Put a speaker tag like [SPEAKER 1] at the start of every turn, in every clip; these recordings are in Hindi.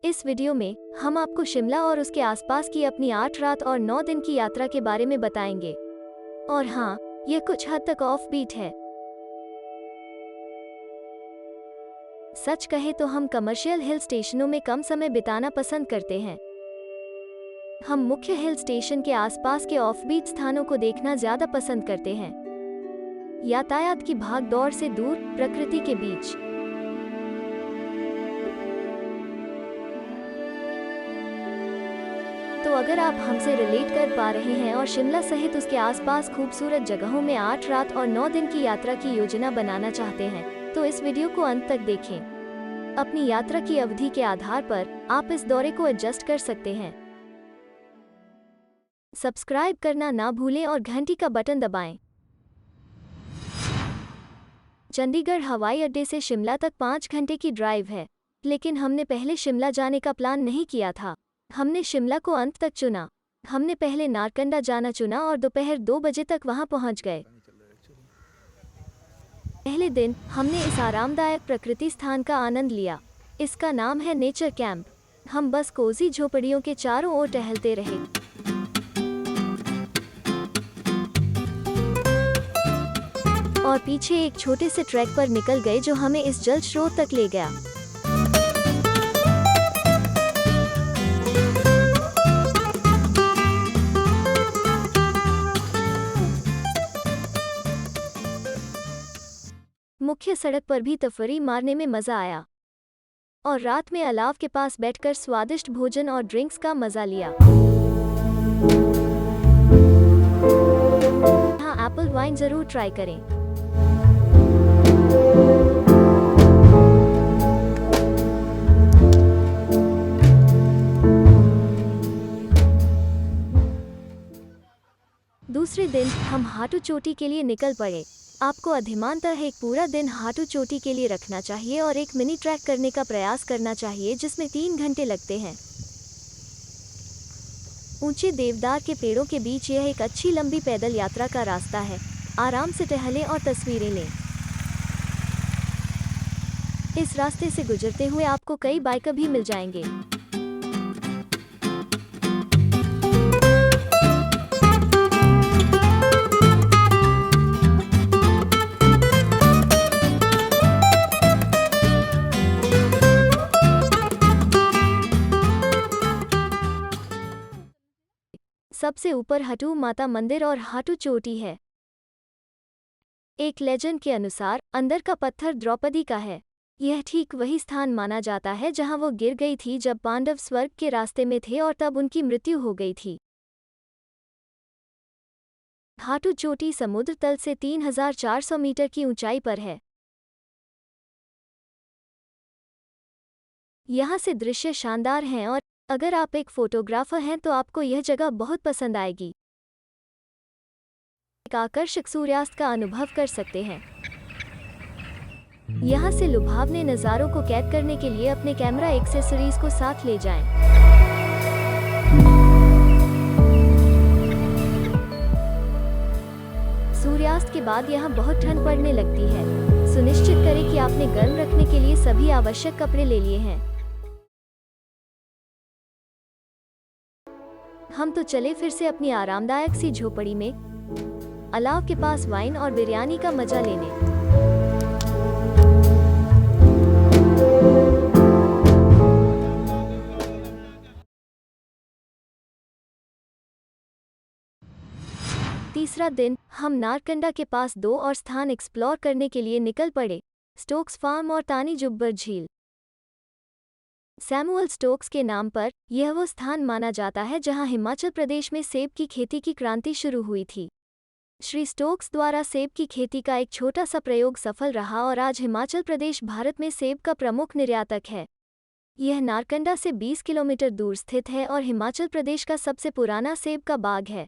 [SPEAKER 1] इस वीडियो में हम आपको शिमला और उसके आसपास की अपनी 8 रात और 9 दिन की यात्रा के बारे में बताएंगे। और हाँ, यह कुछ हद तक ऑफ बीट है। सच कहे तो हम कमर्शियल हिल स्टेशनों में कम समय बिताना पसंद करते हैं। हम मुख्य हिल स्टेशन के आसपास के ऑफ बीट स्थानों को देखना ज्यादा पसंद करते हैं, यातायात की भाग दौड़ से दूर, प्रकृति के बीच। तो अगर आप हमसे रिलेट कर पा रहे हैं और शिमला सहित उसके आसपास खूबसूरत जगहों में 8 रात और 9 दिन की यात्रा की योजना बनाना चाहते हैं, तो इस वीडियो को अंत तक देखें। अपनी यात्रा की अवधि के आधार पर आप इस दौरे को एडजस्ट कर सकते हैं। सब्सक्राइब करना ना भूलें और घंटी का बटन दबाएं। चंडीगढ़ हवाई अड्डे से शिमला तक 5 घंटे की ड्राइव है, लेकिन हमने पहले शिमला जाने का प्लान नहीं किया था। हमने शिमला को अंत तक चुना। हमने पहले नारकंडा जाना चुना और दोपहर 2 बजे तक वहां पहुंच गए। पहले दिन हमने इस आरामदायक प्रकृति स्थान का आनंद लिया। इसका नाम है नेचर कैंप। हम बस कोजी झोपड़ियों के चारों ओर टहलते रहे। और पीछे एक छोटे से ट्रैक पर निकल गए जो हमें इस जल स्रोत तक ले गया। मुख्य सड़क पर भी तफरी मारने में मजा आया और रात में अलाव के पास बैठकर स्वादिष्ट भोजन और ड्रिंक्स का मजा लिया। हाँ, एप्पल वाइन जरूर ट्राई करें। दूसरे दिन हम हाटू चोटी के लिए निकल पड़े। आपको अधिमानतः एक पूरा दिन हाटू चोटी के लिए रखना चाहिए और एक मिनी ट्रैक करने का प्रयास करना चाहिए जिसमें 3 घंटे लगते हैं। ऊंचे देवदार के पेड़ों के बीच यह एक अच्छी लंबी पैदल यात्रा का रास्ता है। आराम से टहलें और तस्वीरें लें। इस रास्ते से गुजरते हुए आपको कई बाइकर भी मिल जाएंगे। सबसे ऊपर हटू माता मंदिर और हाटू चोटी है। एक लेजेंड के अनुसार अंदर का पत्थर द्रौपदी का है। यह ठीक वही स्थान माना जाता है जहां वो गिर गई थी जब पांडव स्वर्ग के रास्ते में थे और तब उनकी मृत्यु हो गई थी। हाटू चोटी समुद्र तल से 3400 मीटर की ऊंचाई पर है। यहाँ से दृश्य शानदार हैं और अगर आप एक फोटोग्राफर हैं तो आपको यह जगह बहुत पसंद आएगी। एक आकर्षक सूर्यास्त का अनुभव कर सकते हैं। यहाँ से लुभावने नज़ारों को कैद करने के लिए अपने कैमरा एक्सेसरीज को साथ ले जाएं। सूर्यास्त के बाद यहाँ बहुत ठंड पड़ने लगती है। सुनिश्चित करें कि आपने गर्म रखने के लिए सभी आवश्यक कपड़े ले लिए हैं। हम तो चले फिर से अपनी आरामदायक सी झोपड़ी में, अलाव के पास वाइन और बिरयानी का मजा लेने। तीसरा दिन हम नारकंडा के पास 2 और स्थान एक्सप्लोर करने के लिए निकल पड़े, स्टोक्स फार्म और तानी जुब्बर झील। सैमुअल स्टोक्स के नाम पर यह वो स्थान माना जाता है जहां हिमाचल प्रदेश में सेब की खेती की क्रांति शुरू हुई थी। श्री स्टोक्स द्वारा सेब की खेती का एक छोटा सा प्रयोग सफल रहा और आज हिमाचल प्रदेश भारत में सेब का प्रमुख निर्यातक है। यह नारकंडा से 20 किलोमीटर दूर स्थित है और हिमाचल प्रदेश का सबसे पुराना सेब का बाग है।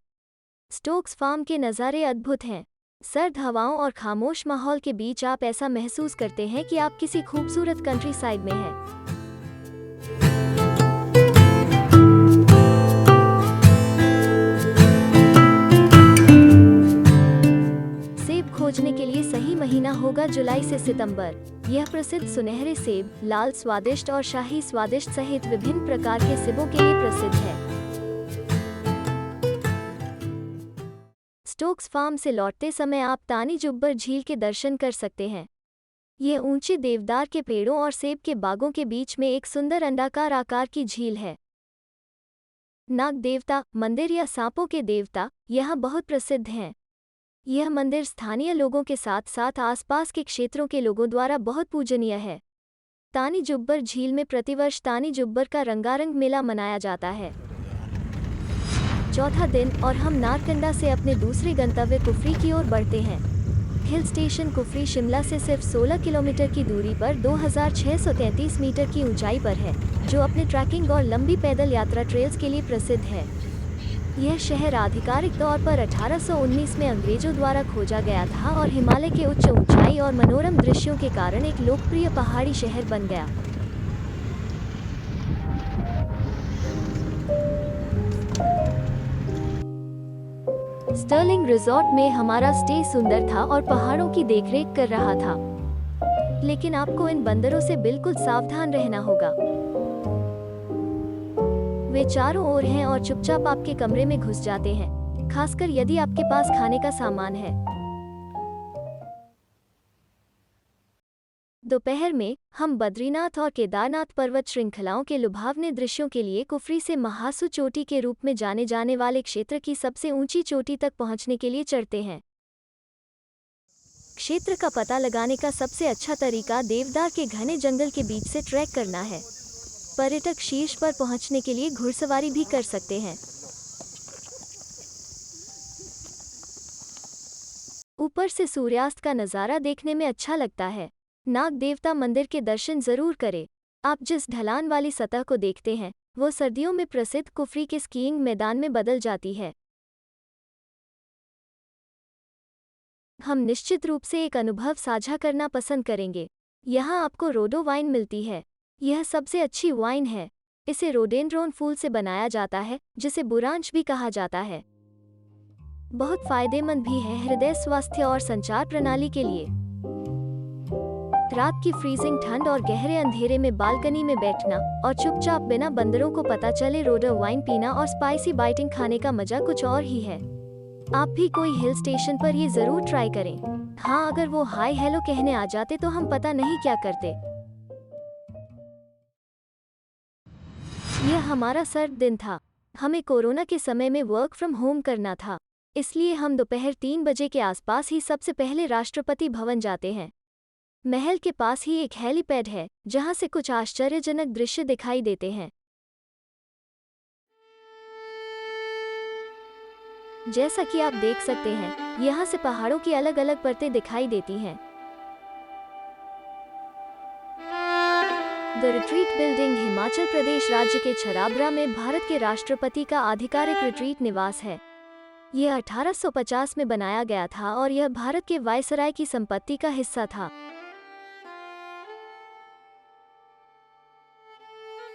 [SPEAKER 1] स्टोक्स फार्म के नज़ारे अद्भुत हैं। सर्द हवाओं और खामोश माहौल के बीच आप ऐसा महसूस करते हैं कि आप किसी खूबसूरत कंट्री साइड में हैं। खोजने के लिए सही महीना होगा होगा जुलाई से सितंबर। यह प्रसिद्ध सुनहरे सेब, लाल स्वादिष्ट और शाही स्वादिष्ट सहित विभिन्न प्रकार के सेबों के लिए प्रसिद्ध है। स्टोक्स फार्म से लौटते समय आप तानी जुब्बर झील के दर्शन कर सकते हैं। यह ऊंचे देवदार के पेड़ों और सेब के बागों के बीच में एक सुंदर अंडाकार आकार की झील है। नाग देवता मंदिर या सांपों के देवता यहाँ बहुत प्रसिद्ध हैं। यह मंदिर स्थानीय लोगों के साथ साथ आसपास के क्षेत्रों के लोगों द्वारा बहुत पूजनीय है। तानी जुब्बर झील में प्रतिवर्ष तानी जुब्बर का रंगारंग मेला मनाया जाता है। चौथा दिन और हम नारकंडा से अपने दूसरे गंतव्य कुफरी की ओर बढ़ते हैं। हिल स्टेशन कुफरी शिमला से सिर्फ 16 किलोमीटर की दूरी पर 2633 मीटर की ऊंचाई पर है, जो अपने ट्रैकिंग और लंबी पैदल यात्रा ट्रेल्स के लिए प्रसिद्ध है। यह शहर आधिकारिक तौर पर 1819 में अंग्रेजों द्वारा खोजा गया था और हिमालय के उच्च ऊंचाई और मनोरम दृश्यों के कारण एक लोकप्रिय पहाड़ी शहर बन गया। स्टर्लिंग रिजॉर्ट में हमारा स्टे सुंदर था और पहाड़ों की देखरेख कर रहा था, लेकिन आपको इन बंदरों से बिल्कुल सावधान रहना होगा। वे चारों ओर हैं और चुपचाप आपके कमरे में घुस जाते हैं, खासकर यदि आपके पास खाने का सामान है। दोपहर में हम बद्रीनाथ और केदारनाथ पर्वत श्रृंखलाओं के लुभावने दृश्यों के लिए कुफरी से महासू चोटी के रूप में जाने जाने वाले क्षेत्र की सबसे ऊंची चोटी तक पहुंचने के लिए चढ़ते हैं। क्षेत्र का पता लगाने का सबसे अच्छा तरीका देवदार के घने जंगल के बीच से ट्रैक करना है। पर्यटक शीर्ष पर पहुंचने के लिए घुड़सवारी भी कर सकते हैं। ऊपर से सूर्यास्त का नज़ारा देखने में अच्छा लगता है। नाग देवता मंदिर के दर्शन जरूर करें। आप जिस ढलान वाली सतह को देखते हैं, वो सर्दियों में प्रसिद्ध कुफरी के स्कीइंग मैदान में बदल जाती है। हम निश्चित रूप से एक अनुभव साझा करना पसंद करेंगे। यहाँ आपको रोडो वाइन मिलती है। यह सबसे अच्छी वाइन है। इसे रोडेंड्रोन फूल से बनाया जाता है, जिसे बुरांश भी कहा जाता है। बहुत फायदेमंद भी है हृदय स्वास्थ्य और संचार प्रणाली के लिए। रात की फ्रीजिंग ठंड और गहरे अंधेरे में बालकनी में बैठना और चुपचाप बिना बंदरों को पता चले रोडो वाइन पीना और स्पाइसी बाइटिंग खाने का मजा कुछ और ही है। आप भी कोई हिल स्टेशन पर ये जरूर ट्राई करें। हाँ, अगर वो हाय हेलो कहने आ जाते तो हम पता नहीं क्या करते। यह हमारा सर्द दिन था। हमें कोरोना के समय में वर्क फ्रॉम होम करना था, इसलिए हम दोपहर 3 बजे के आसपास ही सबसे पहले राष्ट्रपति भवन जाते हैं। महल के पास ही एक हेलीपैड है, जहां से कुछ आश्चर्यजनक दृश्य दिखाई देते हैं। जैसा कि आप देख सकते हैं, यहां से पहाड़ों की अलग अलग परतें दिखाई देती हैं। The retreat building Himachal Pradesh राज्य के छराबरा में भारत के राष्ट्रपति का आधिकारिक रिट्रीट निवास है। यह 1850 में बनाया गया था और यह भारत के वायसराय की संपत्ति का हिस्सा था।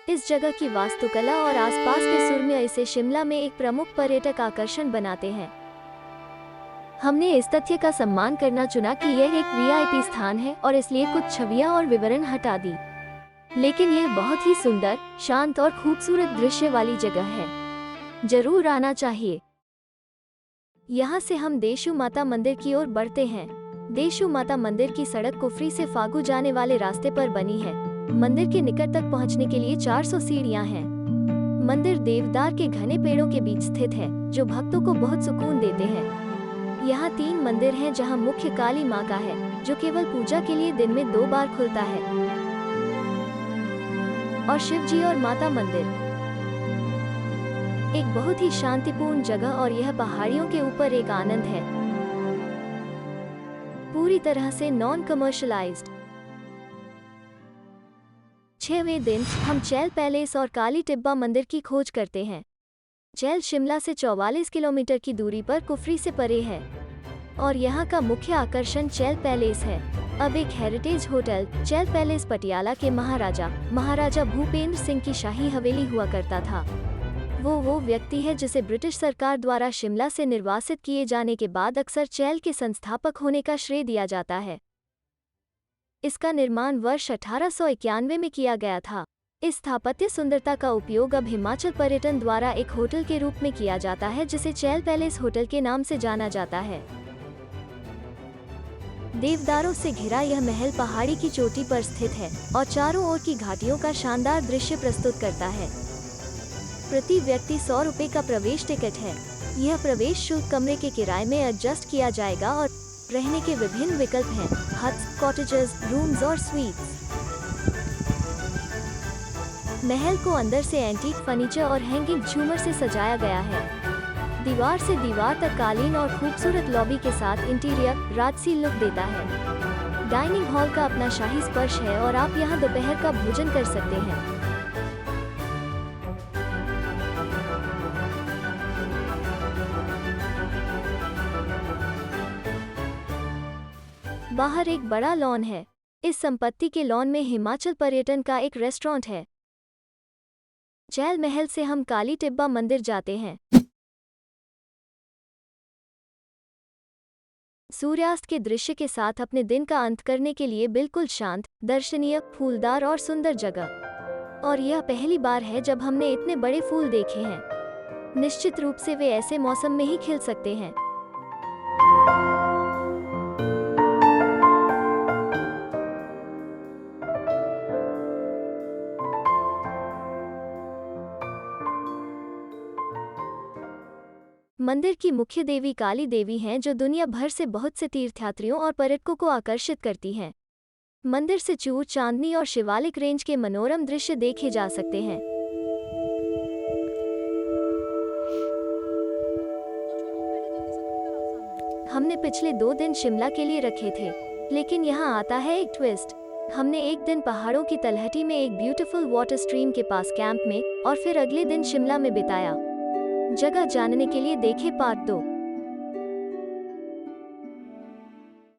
[SPEAKER 1] इस जगह की वास्तुकला और आसपास के सुरम्य इसे शिमला में एक प्रमुख पर्यटक आकर्षण बनाते हैं। हमने इस तथ्य का सम्मान करना चुना कि यह एक वीआईपी स्थान है और इसलिए कुछ छवियां और विवरण हटा दी, लेकिन यह बहुत ही सुंदर, शांत और खूबसूरत दृश्य वाली जगह है। जरूर आना चाहिए। यहाँ से हम देशू माता मंदिर की ओर बढ़ते हैं। देशू माता मंदिर की सड़क कुफरी से फागू जाने वाले रास्ते पर बनी है। मंदिर के निकट तक पहुंचने के लिए 400 सीढ़ियां हैं। मंदिर देवदार के घने पेड़ों के बीच स्थित है, जो भक्तों को बहुत सुकून देते हैं। यहाँ 3 मंदिर हैं, जहाँ मुख्य काली माँ का है, जो केवल पूजा के लिए दिन में 2 बार खुलता है, और शिवजी और माता मंदिर। एक बहुत ही शांतिपूर्ण जगह और यह पहाड़ियों के ऊपर एक आनंद है, पूरी तरह से नॉन कमर्शलाइज्ड। 6वें दिन हम चैल पैलेस और काली टिब्बा मंदिर की खोज करते हैं। चैल शिमला से 44 किलोमीटर की दूरी पर कुफरी से परे है और यहाँ का मुख्य आकर्षण चैल पैलेस है। अब एक हेरिटेज होटल चैल पैलेस पटियाला के महाराजा भूपेंद्र सिंह की शाही हवेली हुआ करता था। वो व्यक्ति है जिसे ब्रिटिश सरकार द्वारा शिमला से निर्वासित किए जाने के बाद अक्सर चैल के संस्थापक होने का श्रेय दिया जाता है। इसका निर्माण वर्ष 1891 में किया गया था। इस स्थापत्य सुंदरता का उपयोग अब हिमाचल पर्यटन द्वारा एक होटल के रूप में किया जाता है, जिसे चैल पैलेस होटल के नाम से जाना जाता है। देवदारों से घिरा यह महल पहाड़ी की चोटी पर स्थित है और चारों ओर की घाटियों का शानदार दृश्य प्रस्तुत करता है। प्रति व्यक्ति 100 रुपये का प्रवेश टिकट है। यह प्रवेश शुल्क कमरे के किराए में एडजस्ट किया जाएगा और रहने के विभिन्न विकल्प हैं: हट्स, कॉटेजेस, रूम्स और स्वीट्स। महल को अंदर से एंटीक फर्नीचर और हैंगिंग झूमर से सजाया गया है। दीवार से दीवार तक कालीन और खूबसूरत लॉबी के साथ इंटीरियर राजसी लुक देता है। डाइनिंग हॉल का अपना शाही स्पर्श है और आप यहां दोपहर का भोजन कर सकते हैं। बाहर एक बड़ा लॉन है। इस संपत्ति के लॉन में हिमाचल पर्यटन का एक रेस्टोरेंट है। चैल महल से हम काली टिब्बा मंदिर जाते हैं। सूर्यास्त के दृश्य के साथ अपने दिन का अंत करने के लिए बिल्कुल शांत, दर्शनीय, फूलदार और सुंदर जगह। और यह पहली बार है जब हमने इतने बड़े फूल देखे हैं। निश्चित रूप से वे ऐसे मौसम में ही खिल सकते हैं। मंदिर की मुख्य देवी काली देवी हैं, जो दुनिया भर से बहुत से तीर्थयात्रियों और पर्यटकों को आकर्षित करती हैं। मंदिर से चूर, चांदनी और शिवालिक रेंज के मनोरम दृश्य देखे जा सकते हैं। हमने पिछले 2 दिन शिमला के लिए रखे थे, लेकिन यहाँ आता है एक ट्विस्ट। हमने एक दिन पहाड़ों की तलहटी में एक ब्यूटीफुल वाटर स्ट्रीम के पास कैंप में और फिर अगले दिन शिमला में बिताया। जगह जानने के लिए देखें पार्ट 2।